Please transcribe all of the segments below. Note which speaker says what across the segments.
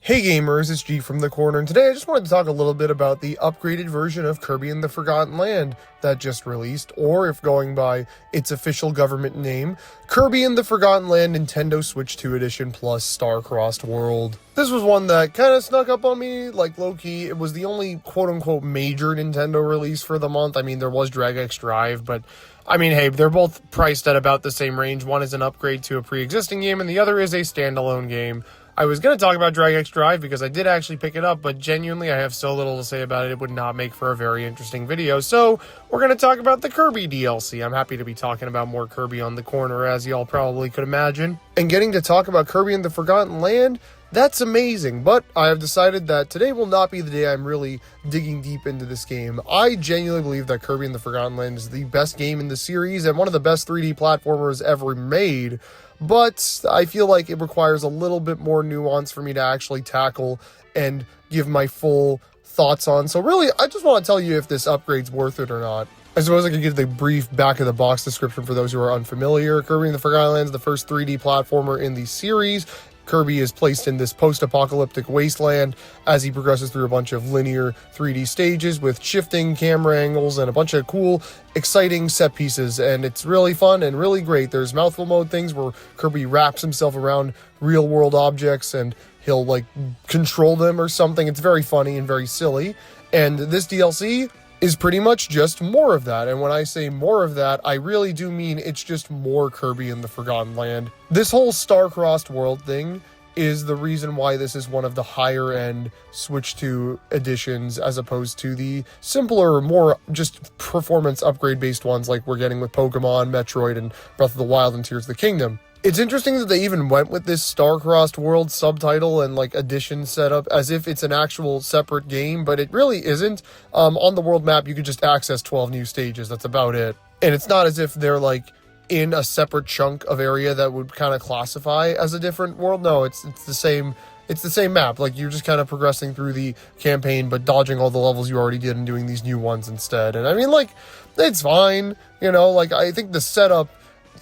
Speaker 1: Hey gamers, it's G from the corner, and today I just wanted to talk a little bit about the upgraded version of Kirby and the Forgotten Land that just released, or if going by its official government name, Kirby and the Forgotten Land Nintendo Switch 2 Edition plus Star-Crossed World. This was one that kind of snuck up on me, like low-key. It was the only quote-unquote major Nintendo release for the month. I mean, there was Drag X Drive, but I mean, hey, they're both priced at about the same range. One is an upgrade to a pre-existing game, and the other is a standalone game. I was going to talk about Drag X Drive because I did actually pick it up, but genuinely I have so little to say about it, it would not make for a very interesting video. So we're going to talk about the Kirby DLC. I'm happy to be talking about more Kirby on the corner, as y'all probably could imagine. And getting to talk about Kirby and the Forgotten Land, that's amazing, but I have decided that today will not be the day I'm really digging deep into this game. I genuinely believe that Kirby and the Forgotten Land is the best game in the series and one of the best 3D platformers ever made, but I feel like it requires a little bit more nuance for me to actually tackle and give my full thoughts on. So really, I just want to tell you if this upgrade's worth it or not. I suppose I could give the brief back-of-the-box description for those who are unfamiliar. Kirby and the Forgotten Land is the first 3D platformer in the series. Kirby is placed in this post-apocalyptic wasteland as he progresses through a bunch of linear 3D stages with shifting camera angles and a bunch of cool, exciting set pieces, and it's really fun and really great. There's mouthful mode things where Kirby wraps himself around real-world objects and he'll, like, control them or something. It's very funny and very silly, and this DLC is pretty much just more of that. And when I say more of that, I really do mean it's just more Kirby in the Forgotten Land. This whole Star-Crossed World thing is the reason why this is one of the higher end Switch 2 editions as opposed to the simpler, more just performance upgrade based ones like we're getting with Pokemon, Metroid, and Breath of the Wild and Tears of the Kingdom. It's interesting that they even went with this Star-Crossed World subtitle and like edition setup as if it's an actual separate game, but it really isn't. On the world map, you could just access 12 new stages. That's about it. And it's not as if they're like in a separate chunk of area that would kind of classify as a different world. No, it's the same. It's the same map. Like, you're just kind of progressing through the campaign, but dodging all the levels you already did and doing these new ones instead. And I mean, like, it's fine. You know, like, I think the setup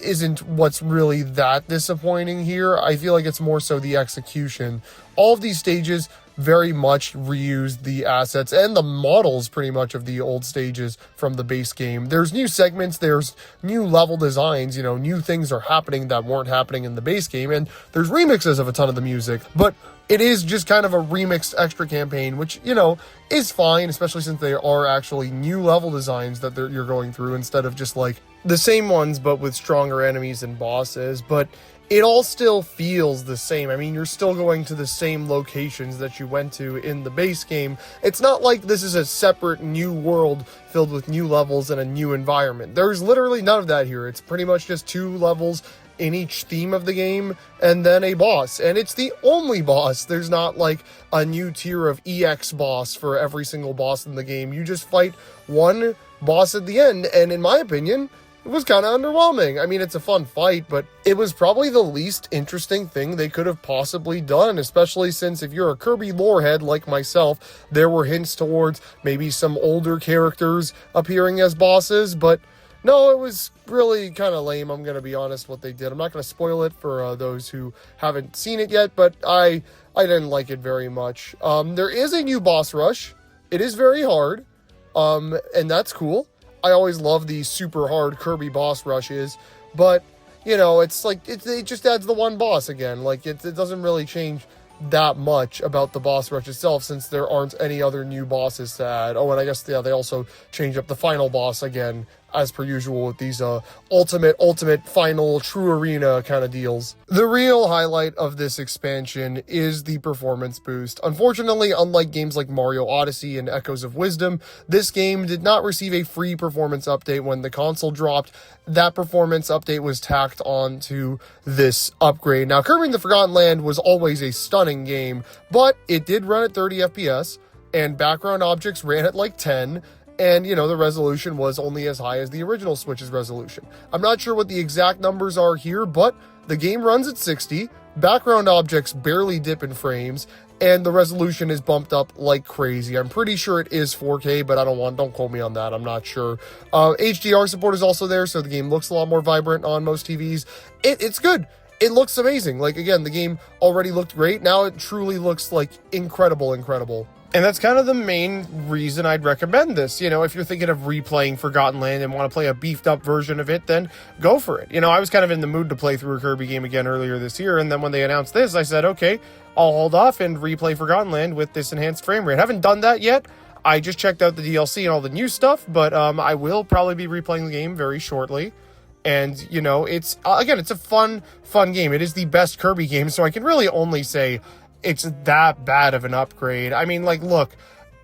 Speaker 1: isn't what's really that disappointing here. I feel like it's more so the execution. All of these stages very much reused the assets and the models pretty much of the old stages from the base game. There's new segments, there's new level designs, you know, new things are happening that weren't happening in the base game, and there's remixes of a ton of the music, but it is just kind of a remixed extra campaign, which, you know, is fine, especially since they are actually new level designs that you're going through instead of just like the same ones but with stronger enemies and bosses. But it all still feels the same. I mean, you're still going to the same locations that you went to in the base game. It's not like this is a separate new world filled with new levels and a new environment. There's literally none of that here. It's pretty much just 2 levels in each theme of the game, and then a boss. And it's the only boss. There's not like a new tier of EX boss for every single boss in the game. You just fight one boss at the end, and in my opinion, it was kind of underwhelming. I mean, it's a fun fight, but it was probably the least interesting thing they could have possibly done, especially since if you're a Kirby lorehead like myself, there were hints towards maybe some older characters appearing as bosses, but no, it was really kind of lame, I'm going to be honest, what they did. I'm not going to spoil it for those who haven't seen it yet, but I didn't like it very much. There is a new boss rush. It is very hard, and that's cool. I always love the super hard Kirby boss rushes, but, you know, it's like, it just adds the one boss again. Like, it doesn't really change that much about the boss rush itself since there aren't any other new bosses to add. Oh, and I guess, yeah, they also change up the final boss again, as per usual with these ultimate final true arena kind of deals. The real highlight of this expansion is the performance boost. Unfortunately, unlike games like Mario Odyssey and Echoes of Wisdom, this game did not receive a free performance update when the console dropped. That performance update was tacked on to this upgrade. Now, Kirby and the Forgotten Land was always a stunning game, but it did run at 30 FPS, and background objects ran at like 10, and, you know, the resolution was only as high as the original Switch's resolution. I'm not sure what the exact numbers are here, but the game runs at 60, background objects barely dip in frames, and the resolution is bumped up like crazy. I'm pretty sure it is 4K, but don't quote me on that, I'm not sure. HDR support is also there, so the game looks a lot more vibrant on most TVs. It's good. it looks amazing. Like, again, the game already looked great. Now it truly looks like incredible. And that's kind of the main reason I'd recommend this. You know, if you're thinking of replaying Forgotten Land and want to play a beefed up version of it, then go for it. You know, I was kind of in the mood to play through a Kirby game again earlier this year, and then when they announced this, I said, okay, I'll hold off and replay Forgotten Land with this enhanced frame rate. I haven't done that yet. I just checked out the DLC and all the new stuff, but I will probably be replaying the game very shortly. And, you know, it's, again, it's a fun game. It is the best Kirby game, so I can really only say it's that bad of an upgrade. I mean, like, look,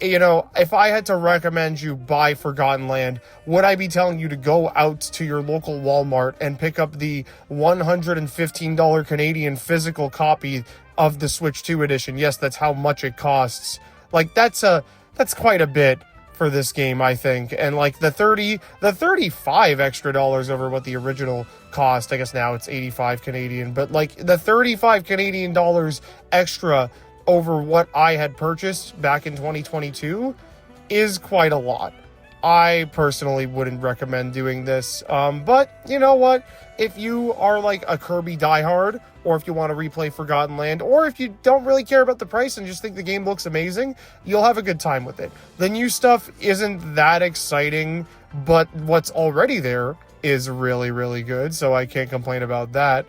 Speaker 1: you know, if I had to recommend you buy Forgotten Land, would I be telling you to go out to your local Walmart and pick up the $115 Canadian physical copy of the Switch 2 edition? Yes, that's how much it costs. Like, that's quite a bit for this game, I think. And like the 35 extra dollars over what the original cost, I guess now it's 85 Canadian, but like the 35 Canadian dollars extra over what I had purchased back in 2022 is quite a lot. I personally wouldn't recommend doing this, but you know what? If you are like a Kirby diehard, or if you want to replay Forgotten Land, or if you don't really care about the price and just think the game looks amazing, you'll have a good time with it. The new stuff isn't that exciting, but what's already there is really, really good, so I can't complain about that.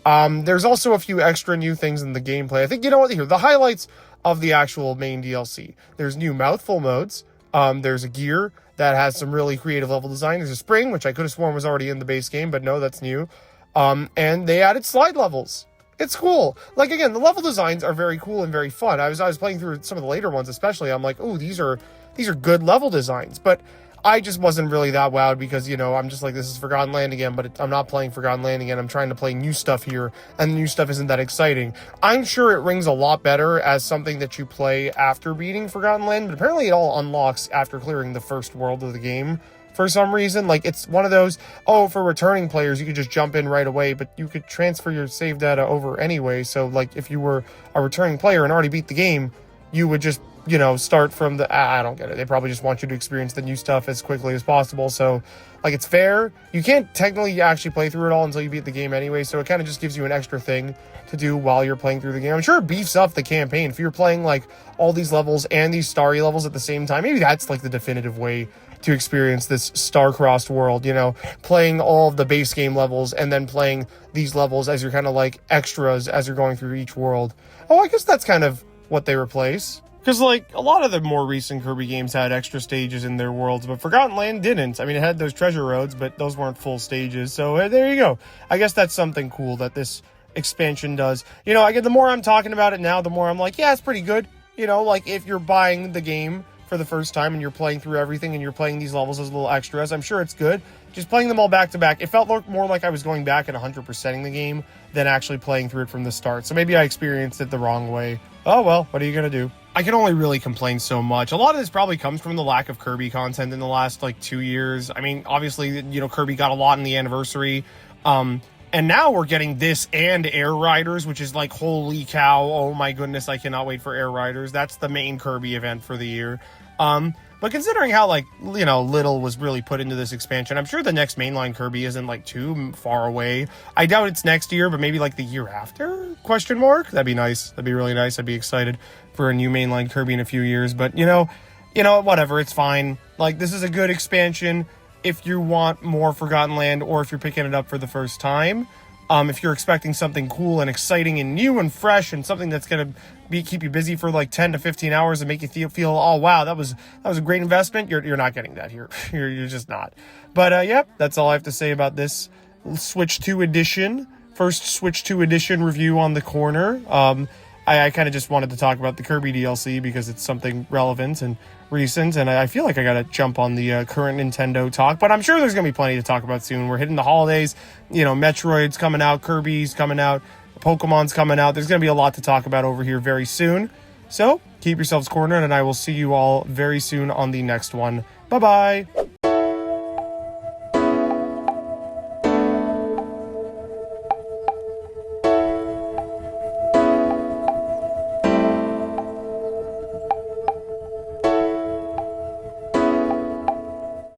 Speaker 1: There's also a few extra new things in the gameplay. I think, you know what, here, the highlights of the actual main DLC. There's new mouthful modes, there's a gear that has some really creative level design. There's a spring, which I could have sworn was already in the base game, but no, that's new. And they added slide levels. It's cool. Like, again, the level designs are very cool and very fun. I was playing through some of the later ones, especially. I'm like, oh, these are good level designs. But I just wasn't really that wowed because, you know, I'm just like, this is Forgotten Land again, but I'm not playing Forgotten Land again. I'm trying to play new stuff here, and the new stuff isn't that exciting. I'm sure it rings a lot better as something that you play after beating Forgotten Land, but apparently it all unlocks after clearing the first world of the game. For some reason, like, it's one of those, oh, for returning players, you could just jump in right away, but you could transfer your save data over anyway. So, like, if you were a returning player and already beat the game, you would just, you know, start from the, I don't get it. They probably just want you to experience the new stuff as quickly as possible. So, like, it's fair. You can't technically actually play through it all until you beat the game anyway, so it kind of just gives you an extra thing to do while you're playing through the game. I'm sure it beefs up the campaign. If you're playing, like, all these levels and these starry levels at the same time, maybe that's, like, the definitive way to experience this star-crossed world, you know, playing all of the base game levels and then playing these levels as you're kind of like extras as you're going through each world. Oh, I guess that's kind of what they replace. Because, like, a lot of the more recent Kirby games had extra stages in their worlds, but Forgotten Land didn't. I mean, it had those treasure roads, but those weren't full stages. So there you go. I guess that's something cool that this expansion does. You know, the more I'm talking about it now, the more I'm like, yeah, it's pretty good. You know, like, if you're buying the game for the first time and you're playing through everything and you're playing these levels as little extras, I'm sure it's good. Just playing them all back to back, it felt more like I was going back and 100%ing the game than actually playing through it from the start. So maybe I experienced it the wrong way. Oh well, what are you gonna do? I can only really complain so much. A lot of this probably comes from the lack of Kirby content in the last, like, 2 years. I mean, obviously, you know, Kirby got a lot in the anniversary. And now we're getting this and Air Riders, which is like, holy cow, oh my goodness, I cannot wait for Air Riders. That's the main Kirby event for the year. But considering how, like, you know, little was really put into this expansion, I'm sure the next mainline Kirby isn't, like, too far away. I doubt it's next year, but maybe, like, the year after? Question mark? That'd be nice. That'd be really nice. I'd be excited for a new mainline Kirby in a few years. But, you know, whatever, it's fine. Like, this is a good expansion if you want more Forgotten Land or if you're picking it up for the first time. If you're expecting something cool and exciting and new and fresh and something that's going to keep you busy for like 10 to 15 hours and make you feel, oh, wow, that was a great investment, you're not getting that here. You're just not. But, yeah, that's all I have to say about this Switch 2 edition. First Switch 2 edition review on the corner. I kind of just wanted to talk about the Kirby DLC because it's something relevant and recent, and I feel like I gotta jump on the current Nintendo talk, but I'm sure there's gonna be plenty to talk about soon. We're hitting the holidays, you know, Metroid's coming out, Kirby's coming out, Pokemon's coming out. There's gonna be a lot to talk about over here very soon, so keep yourselves cornered, and I will see you all very soon on the next one. Bye-bye!